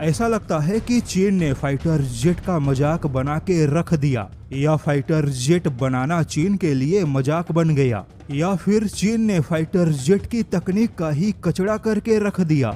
ऐसा लगता है कि चीन ने फाइटर जेट का मजाक बना के रख दिया, या फाइटर जेट बनाना चीन के लिए मजाक बन गया, या फिर चीन ने फाइटर जेट की तकनीक का ही कचड़ा करके रख दिया।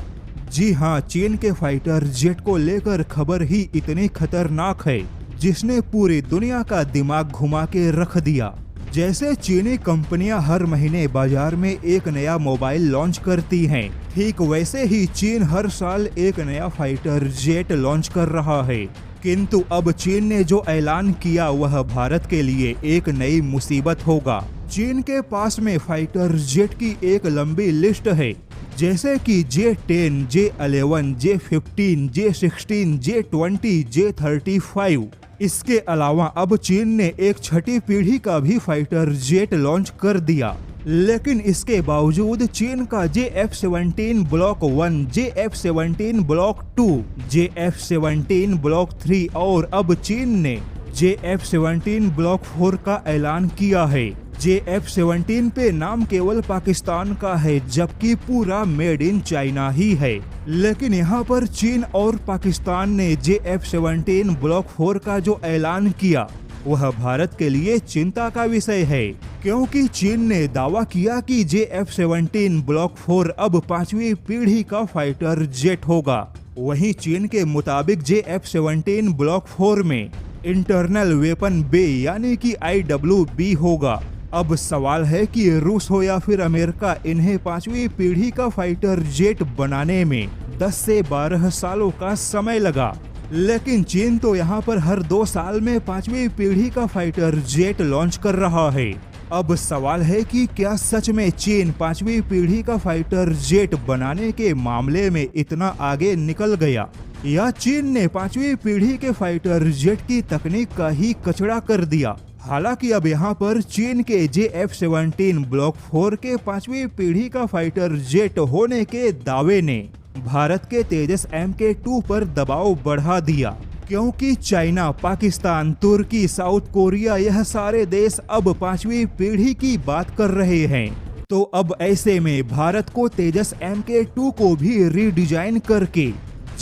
जी हाँ, चीन के फाइटर जेट को लेकर खबर ही इतनी खतरनाक है जिसने पूरी दुनिया का दिमाग घुमा के रख दिया। जैसे चीनी कंपनियां हर महीने बाजार में एक नया मोबाइल लॉन्च करती हैं, ठीक वैसे ही चीन हर साल एक नया फाइटर जेट लॉन्च कर रहा है। किंतु अब चीन ने जो ऐलान किया वह भारत के लिए एक नई मुसीबत होगा। चीन के पास में फाइटर जेट की एक लंबी लिस्ट है, जैसे कि J-10, J-11, J-15, J-16, J-20, J-35। इसके अलावा अब चीन ने एक छठी पीढ़ी का भी फाइटर जेट लॉन्च कर दिया, लेकिन इसके बावजूद चीन का JF-17 block 1, JF-17 block 2, JF-17 block 3 और अब चीन ने JF-17 ब्लॉक 4 का ऐलान किया है। JF-17 पे नाम केवल पाकिस्तान का है, जबकि पूरा मेड इन चाइना ही है। लेकिन यहाँ पर चीन और पाकिस्तान ने JF-17 ब्लॉक 4 का जो ऐलान किया वह भारत के लिए चिंता का विषय है, क्योंकि चीन ने दावा किया कि JF-17 ब्लॉक 4 अब 5वीं पीढ़ी का फाइटर जेट होगा। वहीं चीन के मुताबिक JF-17 ब्लॉक 4 में इंटरनल वेपन बे यानी कि IWB होगा। अब सवाल है कि रूस हो या फिर अमेरिका, इन्हें 5वीं पीढ़ी का फाइटर जेट बनाने में 10 से 12 सालों का समय लगा, लेकिन चीन तो यहाँ पर हर 2 साल में 5वीं पीढ़ी का फाइटर जेट लॉन्च कर रहा है। अब सवाल है कि क्या सच में चीन 5वीं पीढ़ी का फाइटर जेट बनाने के मामले में इतना आगे निकल गया, या चीन ने 5वीं पीढ़ी के फाइटर जेट की तकनीक का ही कचड़ा कर दिया। हालांकि अब यहाँ पर चीन के JF-17 ब्लॉक 4 के 5वीं पीढ़ी का फाइटर जेट होने के दावे ने भारत के तेजस MK2 पर दबाव बढ़ा दिया, क्योंकि चाइना, पाकिस्तान, तुर्की, साउथ कोरिया यह सारे देश अब 5वीं पीढ़ी की बात कर रहे हैं। तो अब ऐसे में भारत को तेजस MK2 को भी रीडिजाइन करके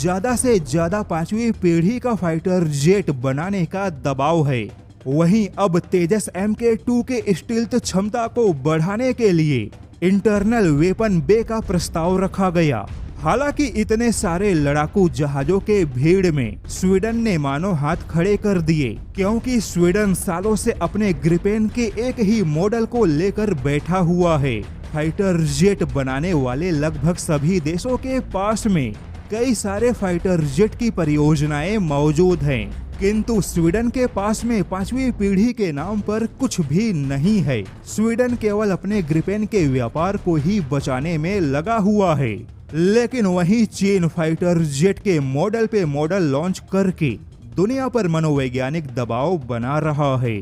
ज्यादा से ज्यादा 5वीं पीढ़ी का फाइटर जेट बनाने का दबाव है। वहीं अब तेजस MK2 के स्टील्थ क्षमता को बढ़ाने के लिए इंटरनल वेपन बे का प्रस्ताव रखा गया। हालांकि इतने सारे लड़ाकू जहाजों के भीड़ में स्वीडन ने मानो हाथ खड़े कर दिए, क्योंकि स्वीडन सालों से अपने ग्रिपेन के एक ही मॉडल को लेकर बैठा हुआ है। फाइटर जेट बनाने वाले लगभग सभी देशों के पास में कई सारे फाइटर जेट की परियोजनाएं मौजूद हैं, किंतु स्वीडन के पास में 5वीं पीढ़ी के नाम पर कुछ भी नहीं है। स्वीडन केवल अपने ग्रिपेन के व्यापार को ही बचाने में लगा हुआ है, लेकिन वहीं चीन फाइटर जेट के मॉडल पे मॉडल लॉन्च करके दुनिया पर मनोवैज्ञानिक दबाव बना रहा है।